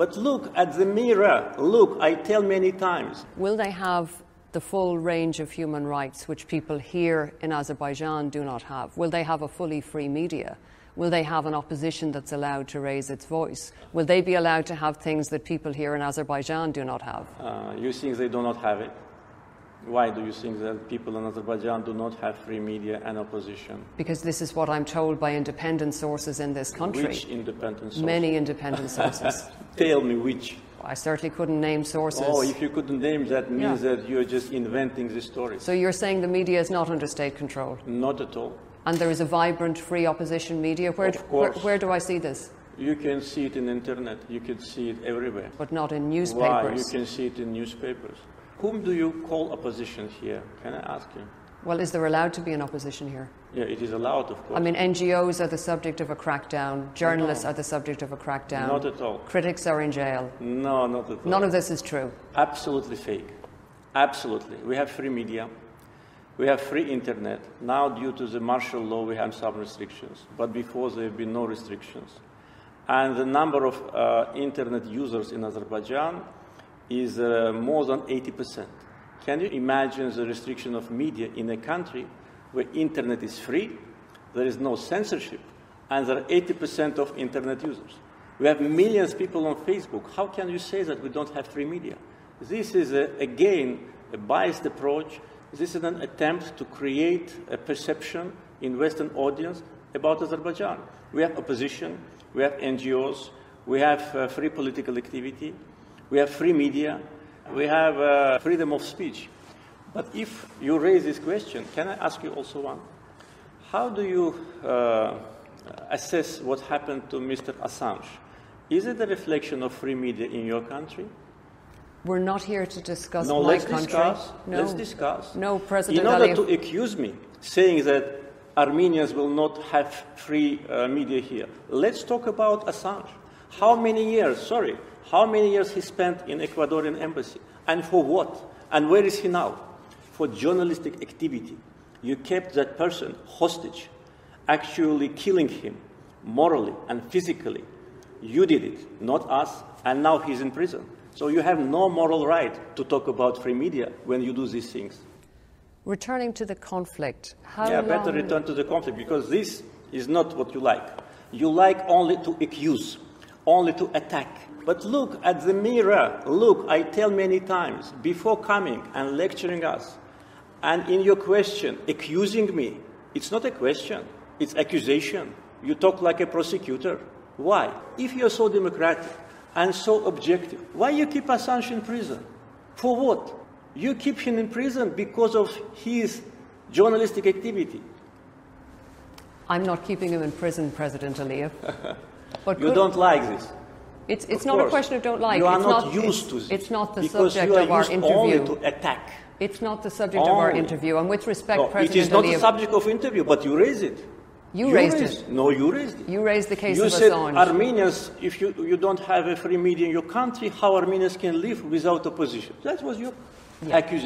But look at the mirror. Look, I tell many times. Will they have the full range of human rights which people here in Azerbaijan do not have? Will they have a fully free media? Will they have an opposition that's allowed to raise its voice? Will they be allowed to have things that people here in Azerbaijan do not have? You think they do not have it? Why do you think that people in Azerbaijan do not have free media and opposition? Because this is what I'm told by independent sources in this country. Which independent sources? Many independent sources. Tell me which. I certainly couldn't name sources. Oh, if you couldn't name, that means that you're just inventing the stories. So you're saying the media is not under state control? Not at all. And there is a vibrant, free opposition media? Where do I see this? You can see it in the internet. You can see it everywhere. But not in newspapers? Why? You can see it in newspapers. Whom do you call opposition here? Can I ask you? Well, is there allowed to be an opposition here? Yeah, it is allowed, of course. I mean, NGOs are the subject of a crackdown. Journalists are the subject of a crackdown. Not at all. Critics are in jail. No, not at all. None of this is true. Absolutely fake. Absolutely. We have free media. We have free internet. Now, due to the martial law, we have some restrictions. But before, there have been no restrictions. And the number of internet users in Azerbaijan is more than 80%. Can you imagine the restriction of media in a country where internet is free, there is no censorship, and there are 80% of internet users? We have millions of people on Facebook. How can you say that we don't have free media? This is, again, a biased approach. This is an attempt to create a perception in Western audience about Azerbaijan. We have opposition, we have NGOs, we have free political activity, we have free media, we have freedom of speech. But if you raise this question, can I ask you also one? How do you assess what happened to Mr. Assange? Is it a reflection of free media in your country? We're not here to discuss no, my let's country. Discuss. No, let's discuss. No, President In order Aliyev. to accuse me, saying that Armenians will not have free media here, let's talk about Assange. How many years, how many years he spent in Ecuadorian embassy? And for what? And where is he now? For journalistic activity. You kept that person hostage, actually killing him morally and physically. You did it, not us, and now he's in prison. So you have no moral right to talk about free media when you do these things. Returning to the conflict, how long... better return to the conflict, because this is not what you like. You like only to accuse, only to attack. But look at the mirror. Look, I tell many times, before coming and lecturing us, and in your question, accusing me, it's not a question, it's accusation. You talk like a prosecutor. Why? If you're so democratic and so objective, why you keep Assange in prison? For what? You keep him in prison because of his journalistic activity. I'm not keeping him in prison, President Aliyev. But you don't like this. It's not a question of don't like. You are it's not used to this. It's not the because subject you are of our used interview. Only to attack. It's not the subject of our interview. And with respect, no, President it is not Aliyev, the subject of interview, but you raised it. You raised it. No, you raised it. You raised the case you of said Assange. Armenians, if you don't have a free media in your country, how Armenians can live without opposition? That was your accusation.